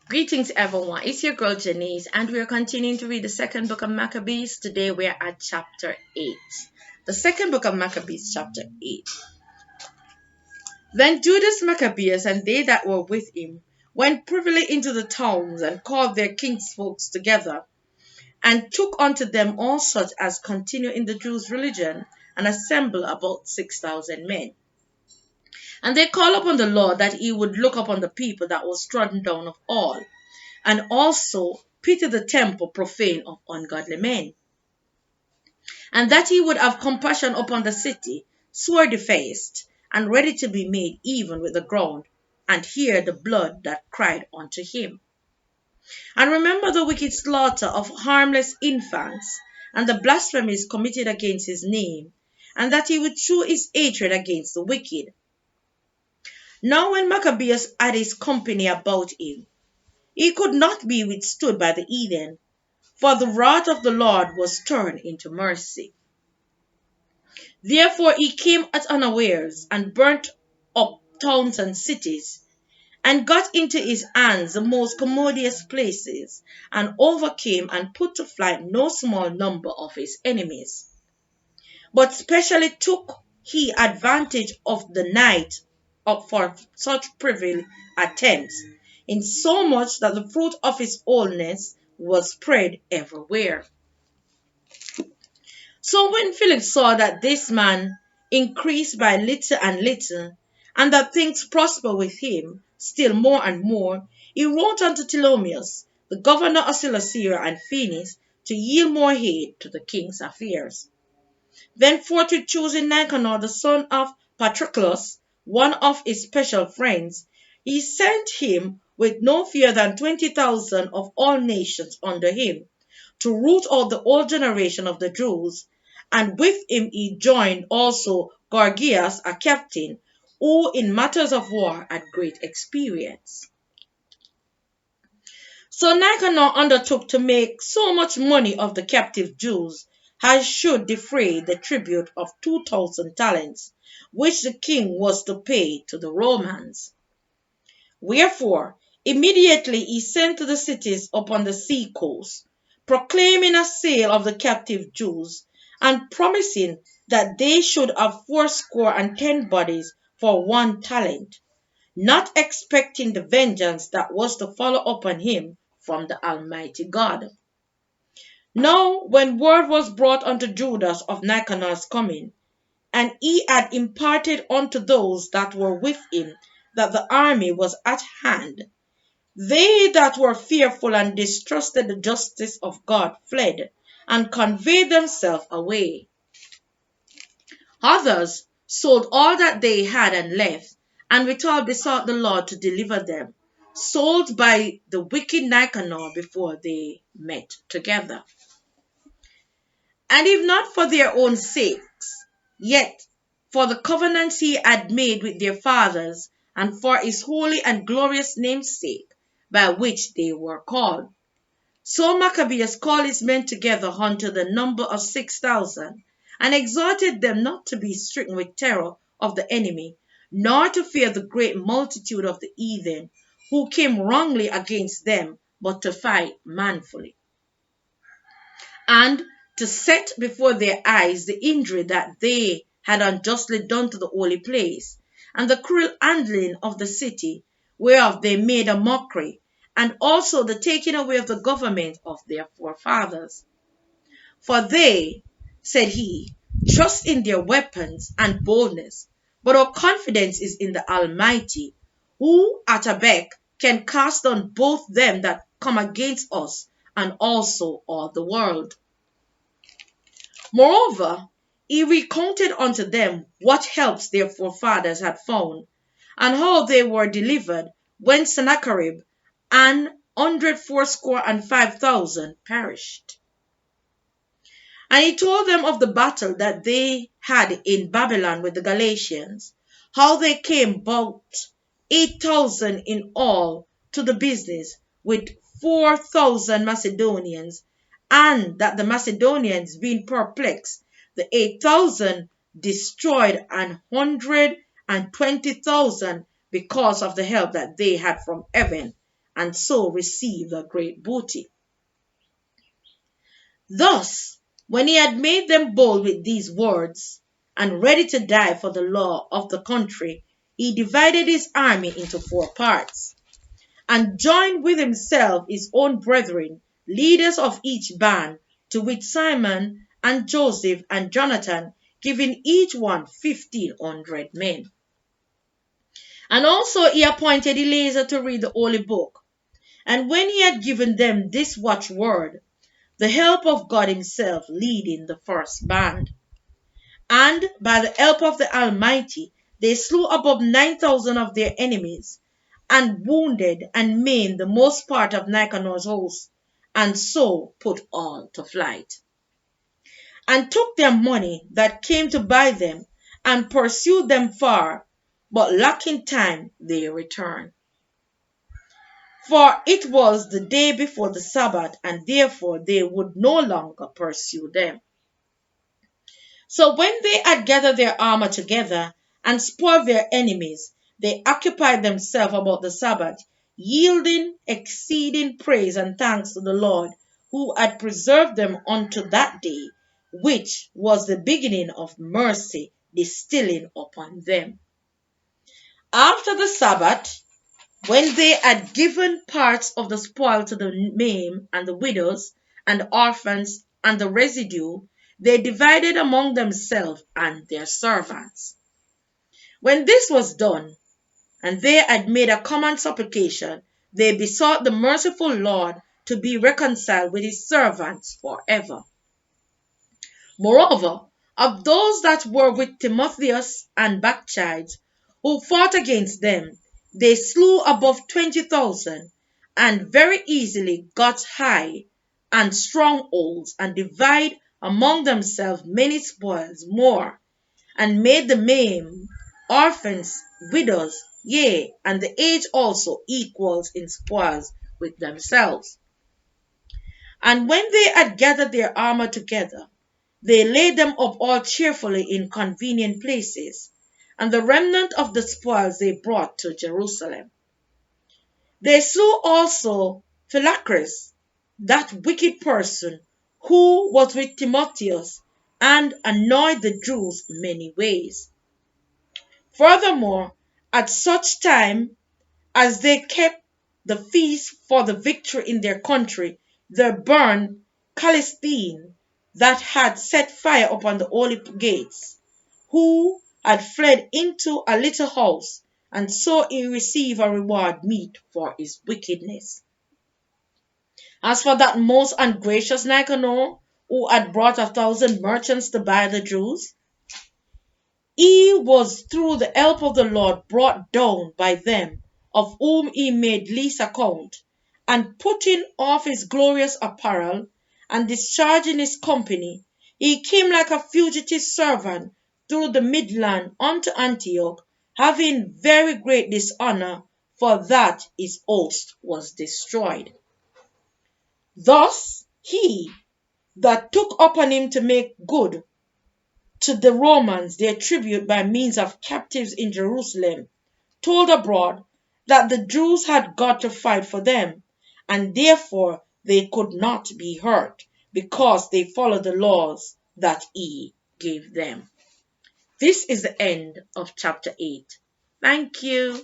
Greetings, everyone. It's your girl Janice, and we are continuing to read the second book of Maccabees. Today we are at chapter 8. The second book of Maccabees, chapter 8. Then Judas Maccabeus and they that were with him went privily into the towns and called their kinsfolks together, and took unto them all such as continue in the Jews' religion, and assembled about 6,000 men. And they called upon the Lord that he would look upon the people that was trodden down of all, and also pity the temple profane of ungodly men, and that he would have compassion upon the city, sore defaced, and ready to be made even with the ground, and hear the blood that cried unto him. And remember the wicked slaughter of harmless infants, and the blasphemies committed against his name, and that he would shew his hatred against the wicked. Now when Maccabeus had his company about him, he could not be withstood by the heathen, for the wrath of the Lord was turned into mercy. Therefore he came at unawares, and burnt up towns and cities, and got into his hands the most commodious places, and overcame and put to flight no small number of his enemies. But specially took he advantage of the night for such privy attempts, insomuch that the fruit of his wholeness was spread everywhere. So when Philip saw that this man increased by little and little, and that things prosper with him still more and more, he wrote unto Ptolemaeus, the governor of Cilicia and Phoenice, to yield more aid to the king's affairs. Then forthwith choosing Nicanor, the son of Patroclus, one of his special friends, he sent him with no fewer than 20,000 of all nations under him, to root out the old generation of the Jews, and with him he joined also Gorgias, a captain, who in matters of war had great experience. So Nicanor undertook to make so much money of the captive Jews as should defray the tribute of 2,000 talents, which the king was to pay to the Romans. Wherefore, immediately he sent to the cities upon the sea coast, proclaiming a sale of the captive Jews, and promising that they should have 80 bodies for 1 talent, not expecting the vengeance that was to follow upon him from the Almighty God. Now, when word was brought unto Judas of Nicanor's coming, and he had imparted unto those that were with him that the army was at hand, they that were fearful and distrusted the justice of God fled, and conveyed themselves away. Others sold all that they had and left, and withal besought the Lord to deliver them, sold by the wicked Nicanor before they met together. And if not for their own sakes, yet for the covenants he had made with their fathers, and for his holy and glorious name's sake, by which they were called. So Maccabeus called his men together unto the number of 6,000, and exhorted them not to be stricken with terror of the enemy, nor to fear the great multitude of the heathen, who came wrongly against them, but to fight manfully, and to set before their eyes the injury that they had unjustly done to the holy place, and the cruel handling of the city, whereof they made a mockery, and also the taking away of the government of their forefathers. For they, said he, trust in their weapons and boldness, but our confidence is in the Almighty, who at a beck can cast down both them that come against us, and also all the world. Moreover, he recounted unto them what helps their forefathers had found, and how they were delivered when Sennacherib and 185,000 perished. And he told them of the battle that they had in Babylon with the Galatians, how they came about 8,000 in all to the business, with 4,000 Macedonians, and that the Macedonians being perplexed, the 8,000 destroyed 120,000 because of the help that they had from heaven, and so received a great booty. Thus, when he had made them bold with these words, and ready to die for the law of the country, he divided his army into 4 parts, and joined with himself his own brethren, leaders of each band, to wit Simon and Joseph and Jonathan, giving each one 1,500 men. And also he appointed Eleazar to read the holy book. And when he had given them this watchword, the help of God himself leading the first band. And by the help of the Almighty, they slew above 9,000 of their enemies, and wounded and maimed the most part of Nicanor's host, and so put all to flight. And took their money that came to buy them, and pursued them far, but lacking time they returned. For it was the day before the Sabbath, and therefore they would no longer pursue them. So when they had gathered their armor together and spoiled their enemies, they occupied themselves about the Sabbath, yielding exceeding praise and thanks to the Lord, who had preserved them unto that day, which was the beginning of mercy distilling upon them. After the Sabbath, when they had given parts of the spoil to the maimed and the widows and the orphans and the residue, they divided among themselves and their servants. When this was done, and they had made a common supplication, they besought the merciful Lord to be reconciled with his servants forever. Moreover, of those that were with Timotheus and Bacchides, who fought against them, they slew above 20,000, and very easily got high and strongholds, and divide among themselves many spoils more, and made the maimed, orphans, widows, yea, and the aged also equals in spoils with themselves. And when they had gathered their armor together, they laid them up all cheerfully in convenient places, and the remnant of the spoils they brought to Jerusalem. They slew also Philacris, that wicked person, who was with Timotheus, and annoyed the Jews many ways. Furthermore, at such time as they kept the feast for the victory in their country, they burned Callistine, that had set fire upon the holy gates, who had fled into a little house, and so he received a reward meet for his wickedness. As for that most ungracious Nicanor, who had brought 1,000 merchants to buy the Jews, he was through the help of the Lord brought down by them, of whom he made least account, and putting off his glorious apparel, and discharging his company, he came like a fugitive servant through the midland unto Antioch, having very great dishonor, for that his host was destroyed. Thus he that took upon him to make good to the Romans their tribute by means of captives in Jerusalem, told abroad that the Jews had got to fight for them, and therefore they could not be hurt, because they followed the laws that he gave them. This is the end of chapter 8. Thank you.